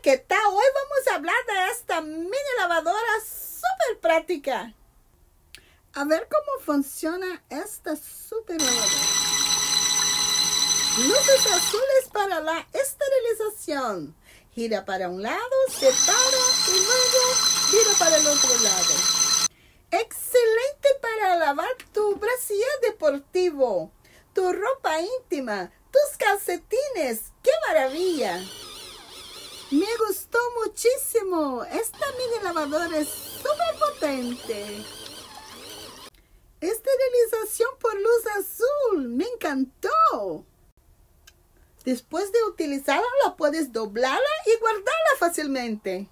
¿qué tal? Hoy vamos a hablar de esta mini lavadora súper práctica. A ver cómo funciona esta súper lavadora. Luces azules para la esterilización. Gira para un lado, separa y luego gira para el otro lado. Excelente para lavar tu brasier deportivo, tu ropa íntima, tus calcetines. ¡Qué maravilla! Me gustó muchísimo. Esta mini lavadora es súper potente. Esterilización por luz azul. Me encantó. Después de utilizarla, la puedes doblarla y guardarla fácilmente.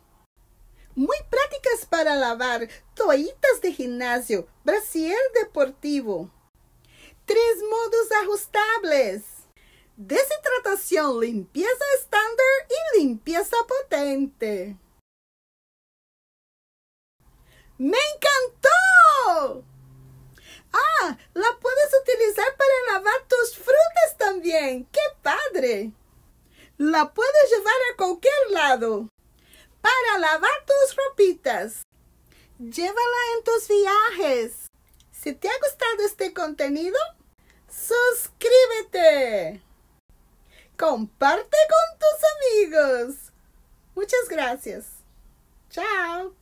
Muy prácticas para lavar toallitas de gimnasio, brasier deportivo. 3 modos ajustables. Deshidratación, limpieza estándar y limpieza potente. ¡Me encantó! Ah, la puedes utilizar para lavar tus frutas también. ¡Qué padre! La puedes llevar a cualquier lado. Para lavar tus ropitas. Llévala en tus viajes. Si te ha gustado este contenido, suscríbete. Comparte con tus amigos. Muchas gracias. Chao.